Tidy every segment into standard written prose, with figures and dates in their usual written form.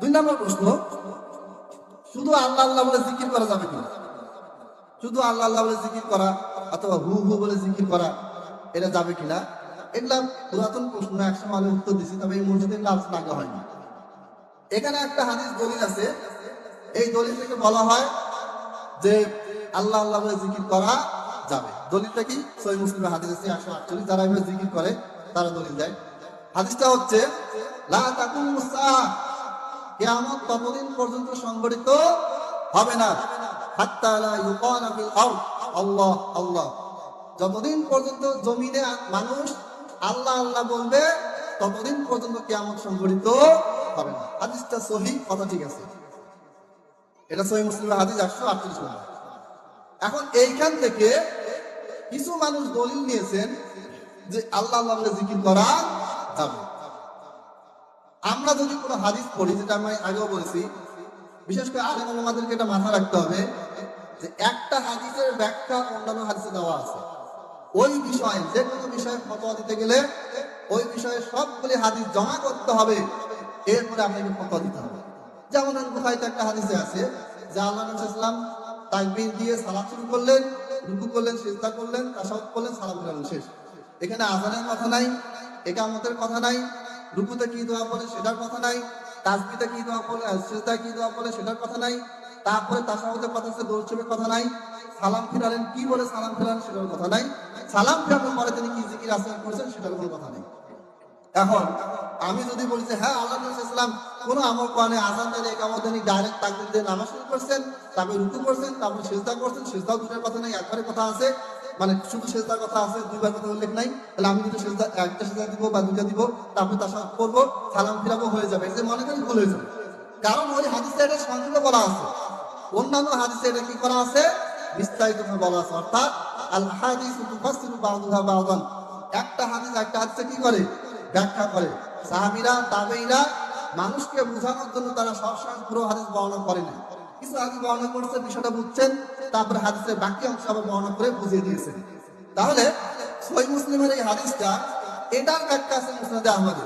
2 নম্বর প্রশ্ন, শুধু আল্লাহ আল্লাহ বলে জিকির করা যাবে কিনা? শুধু আল্লাহ আল্লাহ বলে জিকির করা অথবা হু হু বলে জিকির করা এটা যাবে কিনা? এগুলা পুরাতন প্রশ্ন, একসময় আমি উত্তর দিচ্ছি, তবে এই মসজিদে আলোচনা আগে হয়নি। এখানে একটা হাদিস দলিল আছে, এই দলিল থেকে বলা হয় যে আল্লাহ আল্লাহ বলে জিকির করা যাবে। দলিলটা কি? সহিহ মুসলিমের হাদিস আছে 148, যারা এভাবে জিকির করে তারা দলিল দেয়। হাদিসটা হচ্ছে লা তাকুমুস সাআহ, কিয়ামত ততদিন পর্যন্ত সংঘটিত হবে না, হাত্তা লা ইউকানা ফিল আরদ আল্লাহ আল্লাহ, যতদিন পর্যন্ত জমিনে মানুষ আল্লাহ আল্লাহ বলবে ততদিন পর্যন্ত কিয়ামত সংঘটিত হবে না। হাদিসটা সহিহ, কথা ঠিক আছে, এটা সহিহ মুসলিমের হাদিস 148 নম্বর। এখন এইখান থেকে কিছু মানুষ দলিল নিয়েছেন যে আল্লাহ আল্লাহ বলে জিকির করা যাবে। আমরা যদি কোনো হাদিস পড়ি, যেটা আমি আগেও বলেছি, বিশেষ করে আলেম ওলামাদেরকে এটা মাথায় রাখতে হবে যে একটা হাদিসের ব্যাখ্যা অন্যান্য হাদিসে দেওয়া আছে। ওই বিষয়ে যে কোনো বিষয়ে ফতোয়া দিতে গেলে ওই বিষয়ে সবগুলি হাদিস জমা করতে হবে, এরপরে আপনাকে ফতোয়া দিতে হবে। যেমন বুখারীতে একটা হাদিসে আছে যে আল্লাহ নবী সাল্লাল্লাহু আলাইহি ওয়াসাল্লাম তাকবীর দিয়ে সালাত শুরু করলেন, রুকু করলেন, সিজদা করলেন, তাশাহুদ করলেন, সালাম ফিরালেন, শেষ। এখানে আযানের কথা নাই, ইকামতের কথা নাই, রুকুতে কি দোয়া বলে সেটার কথা নাই, তাসবিহতে কি দোয়া বলে, সিজদায় কি দোয়া বলে সেটার কথা নাই, তারপরে তাশাহুদের কথা আছে, দরুদ শরীফের কথা নাই, সালাম ফিরালেন কি বলে সালাম ফিরালেন সেটার কথা নাই, সালাম ফিরানোর পরে তিনি কি জিকির আজকার করেছেন সেটার কোনো কথা নাই। এখন আমি যদি বলি যে হ্যাঁ আল্লাহ নবী সাল্লাল্লাহু আলাইহি ওয়াসাল্লাম কোনো আমল করেনি, আযান দেন, ইকামত দেন, ডাইরেক্ট তাকবীর দিয়ে নামাজ শুরু করছেন, তারপরে রুকু করছেন, তারপরে সিজদা করছেন, সিজদাও দুটোর কথা নাই, একবারে কথা আছে, মানে শুধু সিজদার কথা আছে, দুইবার কথা উল্লেখ নাই, তাহলে আমি যদি সিজদা একটা সিজদা দিব বা দুইটা দিব, তারপরে তাশাহুদ করব, সালাম ফিরাবো, হয়ে যাবে। যে মনে করেন ভুল হয়ে যাবে, কারণ ওই হাদিসে এটা সংক্ষেপে বলা আছে, অন্যান্য হাদিসে এটা কি করা আছে, বিস্তারিত ভাবে বলা আছে। অর্থাৎ আল হাদিসু তুফাসসিরু বা'দুহা বা'দান, একটা হাদিস একটা হাদিসে কি করে, ব্যাখ্যা করে। সাহাবীরা তাবেঈরা মানুষকে বোঝানোর জন্য তারা সবসময় পুরো হাদিস বর্ণনা করে না, কিছু হাদিস বর্ণনা করছে, বিষয়টা বুঝছেন, তারপরে হাদিসের বাকি অংশ আবার বর্ণনা করে বুঝিয়ে দিয়েছেন। তাহলে সহিহ মুসলিমের এই হাদিসটা, এটার ব্যাখ্যা আছে মুসনাদে আহমদে।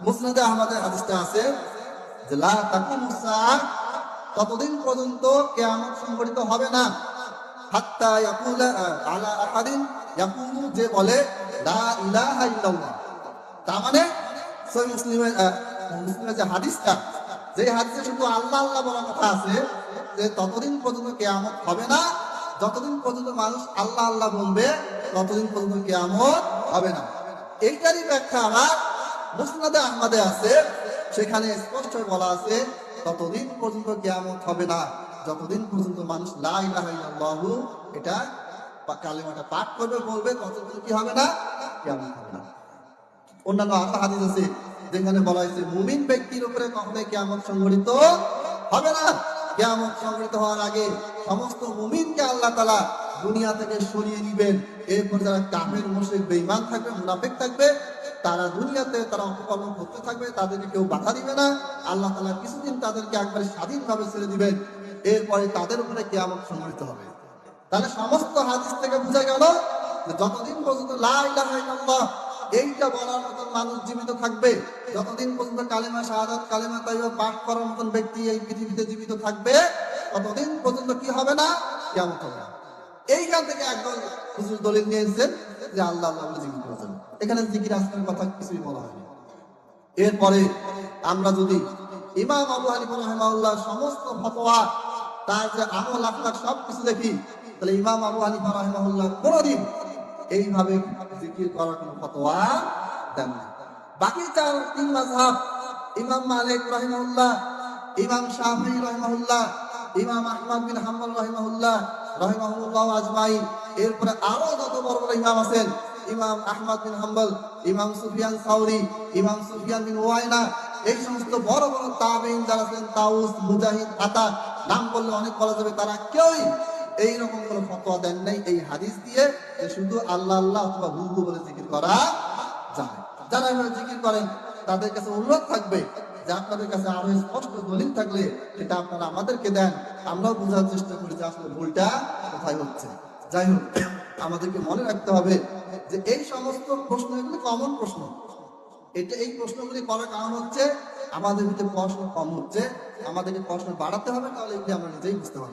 মুসনাদে আহমদের হাদিসটা আছে যে লা তাকুমুস সাআহ, ততদিন পর্যন্ত কিয়ামত সংঘটিত হবে না, হাত্তা ইয়াকুলা আলা আহাদিন ইয়াকুলু, যে বলে লা ইলাহা ইল্লাল্লাহ। তার মানে সহিহ মুসলিমের যে হাদিসটা, যে হাদিসে শুধু আল্লাহ আল্লাহ বলার কথা আছে, যে ততদিন পর্যন্ত কিয়ামত হবে না, যতদিন পর্যন্ত মানুষ আল্লাহ আল্লাহ বলবে ততদিন পর্যন্ত কিয়ামত হবে না। এইটারই ব্যাখ্যা আমার মুসনাদে আহমদে আছে, সেখানে স্পষ্ট বলা আছে ততদিন পর্যন্ত কিয়ামত হবে না, যতদিন পর্যন্ত মানুষ লা ইলাহা ইল্লাল্লাহু এটা কালিমাটা পাঠ করবে, বলবে, ততদিন কি হবে না, কিয়ামত হবে না। অন্যান্য আরো হাদিস আছে যেখানে বলা হয়েছে মুমিন ব্যক্তির উপরে কখনোই কিয়ামত সংঘটিত হবে না। কিয়ামত সংঘটিত হওয়ার আগে সমস্ত মুমিনকে আল্লাহ তাআলা দুনিয়া থেকে সরিয়ে নেবেন। এরপর যারা কাফের, মুশরিক, বেঈমান থাকবে, মুনাফিক থাকবে, তারা দুনিয়াতে তারা অপকর্ম করতে থাকবে, তাদেরকে কেউ বাধা দিবে না। আল্লাহ তাআলা কিছুদিন তাদেরকে একবারে স্বাধীনভাবে ছেড়ে দিবেন, এরপরে তাদের উপরে কিয়ামত সংঘটিত হবে। তাহলে সমস্ত হাদিস থেকে বোঝা গেল যে যতদিন পর্যন্ত লা ইলাহা ইল্লাল্লাহ এইটা বলার মতন মানুষ জীবিত থাকবে, যতদিন পর্যন্ত কালিমা শাহাদাত, কালিমা তাইয়্যিবা পাঠ করার মতন ব্যক্তি এই পৃথিবীতে জীবিত থাকবে, ততদিন পর্যন্ত কি হবে না, কিয়ামত হবে না। এইখান থেকে একদল হুজুর দলিল নিয়ে এসেছেন যে আল্লাহ আল্লাহ বলে জিকির করা যাবে। এখানে জিকির আজকারের কথা কিছুই বলা হয়নি। এরপরে আমরা যদি ইমাম আবু হানিফা রাহিমাহুল্লাহ সমস্ত ফতোয়া, তার যে আমল আখলাক সবকিছু দেখি, তাহলে ইমাম আবু হানিফা রাহিমাহুল্লাহ কোনদিন এইভাবে জিকির করার কোনো ফতোয়া দেন না। বাকি তিন মাযহাব, ইমাম মালিক রাহিমাহুল্লাহ, ইমাম শাফিঈ রাহিমাহুল্লাহ, ইমাম আহমদ বিন হাম্বল রাহিমাহুল্লাহ আজমাইন, এরপরে আরো যত বড় বড় ইমাম আছেন, ইমাম আহমদ বিন হাম্বল, ইমাম সুফিয়ান সাউরি, ইমাম সুফিয়ান বিন ওয়াইনা, এই সমস্ত বড় বড় তাবেঈন যারা আছেন, তাউস, মুজাহিদ, আতা, নাম বললে অনেক বলা যাবে, তারা কেউই এইরকম কোন ফতোয়া দেন নাই এই হাদিস দিয়ে যে শুধু আল্লাহ আল্লাহ অথবা হু হু বলে জিকির করা যায়। যারা এভাবে জিকির করেন তাদের কাছে অনুরোধ থাকবে যে আপনাদের কাছে আরো স্পষ্ট দলিল থাকলে সেটা আপনারা আমাদেরকে দেন, আমরাও বোঝার চেষ্টা করি যে আসলে ভুলটা কোথায় হচ্ছে। যাই হোক, আমাদেরকে মনে রাখতে হবে যে এই সমস্ত প্রশ্ন, এগুলি কমন প্রশ্ন। এই প্রশ্নগুলি করার কারণ হচ্ছে আমাদের ভিতরে পড়াশোনা কম হচ্ছে, আমাদেরকে পড়াশোনা বাড়াতে হবে, তাহলে এগুলি আমরা নিজেই বুঝতে পারবো।